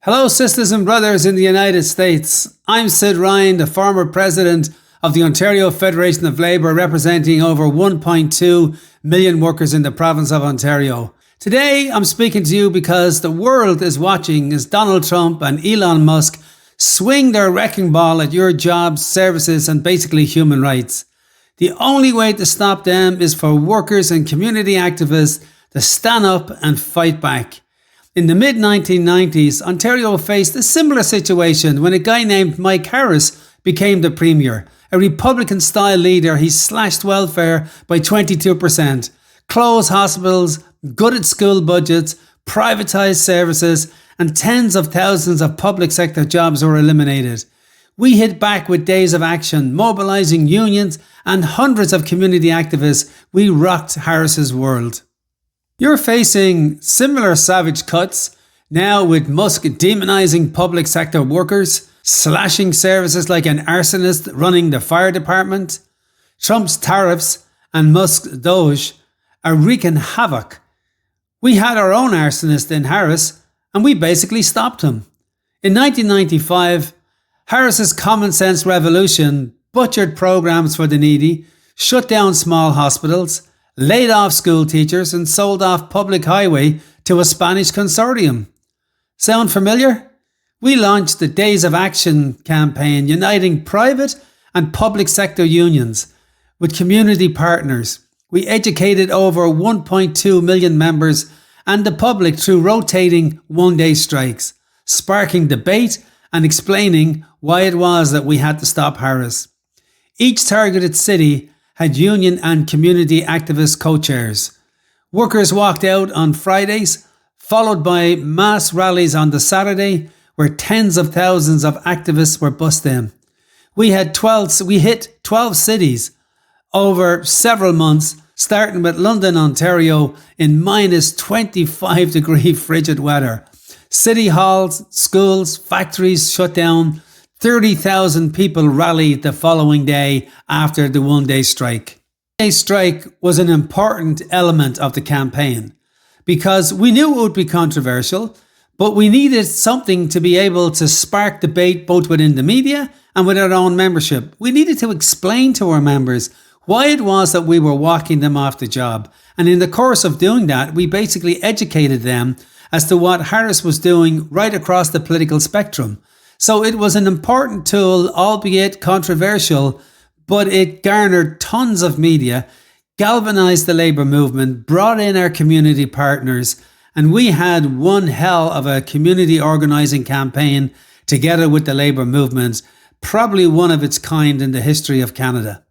Hello, sisters and brothers in the United States. I'm Sid Ryan, the former president of the Ontario Federation of Labour, representing over 1.2 million workers in the province of Ontario. Today, I'm speaking to you because the world is watching as Donald Trump and Elon Musk swing their wrecking ball at your jobs, services, and basically human rights. The only way to stop them is for workers and community activists to stand up and fight back. In the mid-1990s, Ontario faced a similar situation when a guy named Mike Harris became the Premier. A Republican-style leader, he slashed welfare by 22%, closed hospitals, gutted school budgets, privatised services, and tens of thousands of public sector jobs were eliminated. We hit back with days of action, mobilising unions and hundreds of community activists. We rocked Harris's world. You're facing similar savage cuts now with Musk demonising public sector workers, slashing services like an arsonist running the fire department. Trump's tariffs and Musk's Doge are wreaking havoc. We had our own arsonist in Harris and we basically stopped him. In 1995, Harris's common sense revolution butchered programs for the needy, shut down small hospitals, laid off school teachers and sold off public highway to a Spanish consortium. Sound familiar? We launched the Days of Action campaign, uniting private and public sector unions with community partners. We educated over 1.2 million members and the public through rotating one-day strikes, sparking debate and explaining why it was that we had to stop Harris. Each targeted city had union and community activist co-chairs. Workers walked out on Fridays, followed by mass rallies on the Saturday, where tens of thousands of activists were bussed in. We hit 12 cities over several months, starting with London, Ontario, in minus 25 degree frigid weather. City halls, schools, factories shut down. 30,000 people rallied the following day after the one-day strike. The one-day strike was an important element of the campaign because we knew it would be controversial, but we needed something to be able to spark debate both within the media and with our own membership. We needed to explain to our members why it was that we were walking them off the job. And in the course of doing that, we basically educated them as to what Harris was doing right across the political spectrum. So it was an important tool, albeit controversial, but it garnered tons of media, galvanized the labour movement, brought in our community partners, and we had one hell of a community organising campaign together with the labour movement, probably one of its kind in the history of Canada.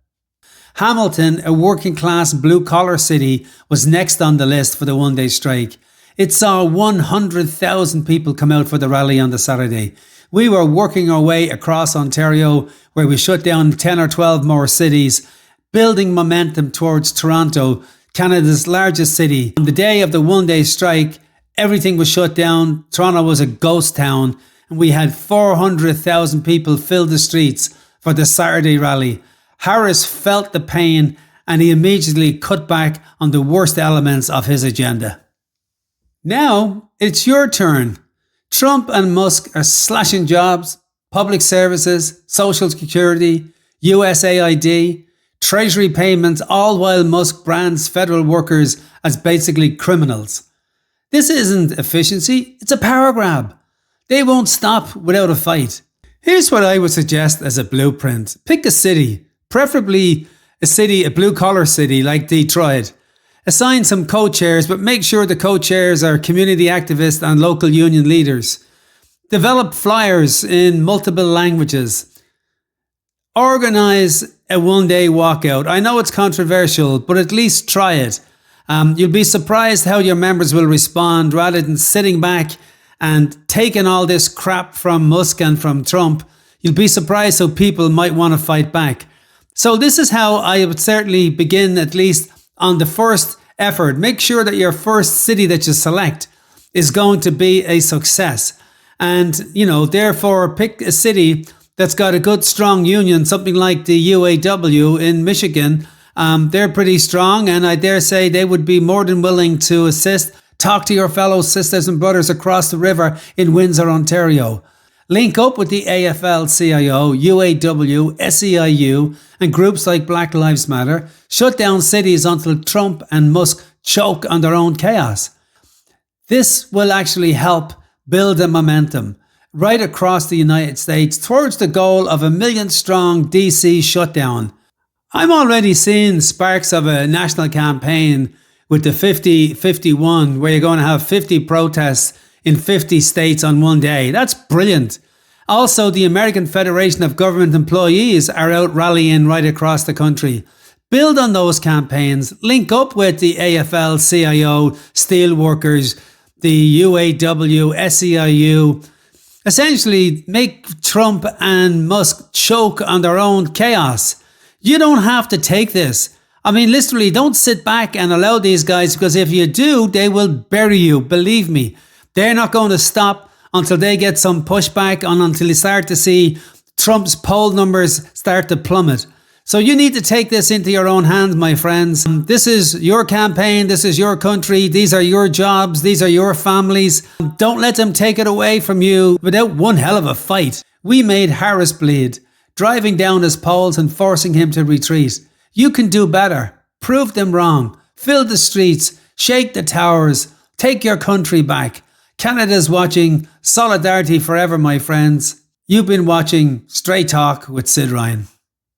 Hamilton, a working class blue collar city, was next on the list for the one-day strike. It saw 100,000 people come out for the rally on the Saturday. We were working our way across Ontario, where we shut down 10 or 12 more cities, building momentum towards Toronto, Canada's largest city. On the day of the one-day strike, everything was shut down. Toronto was a ghost town, and we had 400,000 people fill the streets for the Saturday rally. Harris felt the pain, and he immediately cut back on the worst elements of his agenda. Now, it's your turn. Trump and Musk are slashing jobs, public services, social security, USAID, treasury payments, all while Musk brands federal workers as basically criminals. This isn't efficiency, it's a power grab. They won't stop without a fight. Here's what I would suggest as a blueprint. Pick a city, preferably a blue-collar city like Detroit. Assign some co-chairs, but make sure the co-chairs are community activists and local union leaders. Develop flyers in multiple languages. Organise a one-day walkout. I know it's controversial, but at least try it. You'll be surprised how your members will respond rather than sitting back and taking all this crap from Musk and from Trump. You'll be surprised how people might want to fight back. So this is how I would certainly begin, at least on the first effort. Make sure that your first city that you select is going to be a success. And, therefore pick a city that's got a good, strong union, something like the UAW in Michigan. They're pretty strong, and I dare say they would be more than willing to assist Talk to your fellow sisters and brothers across the river in Windsor, Ontario. Link up with the AFL-CIO, UAW, SEIU and groups like Black Lives Matter. Shut down cities until Trump and Musk choke on their own chaos. This will actually help build a momentum right across the United States towards the goal of a million-strong DC shutdown. I'm already seeing sparks of a national campaign with the 50-51, where you're going to have 50 protests in 50 states on one day. That's brilliant. Also, the American Federation of Government Employees are out rallying right across the country. Build on those campaigns. Link up with the AFL-CIO, steelworkers, the UAW, SEIU. Essentially, make Trump and Musk choke on their own chaos. You don't have to take this. I mean, literally, don't sit back and allow these guys, because if you do, they will bury you. Believe me, they're not going to stop until they get some pushback and until you start to see Trump's poll numbers start to plummet. So you need to take this into your own hands, my friends. This is your campaign. This is your country. These are your jobs. These are your families. Don't let them take it away from you without one hell of a fight. We made Harris bleed, driving down his polls and forcing him to retreat. You can do better. Prove them wrong. Fill the streets. Shake the towers. Take your country back. Canada's watching. Solidarity forever, my friends. You've been watching Straight Talk with Sid Ryan.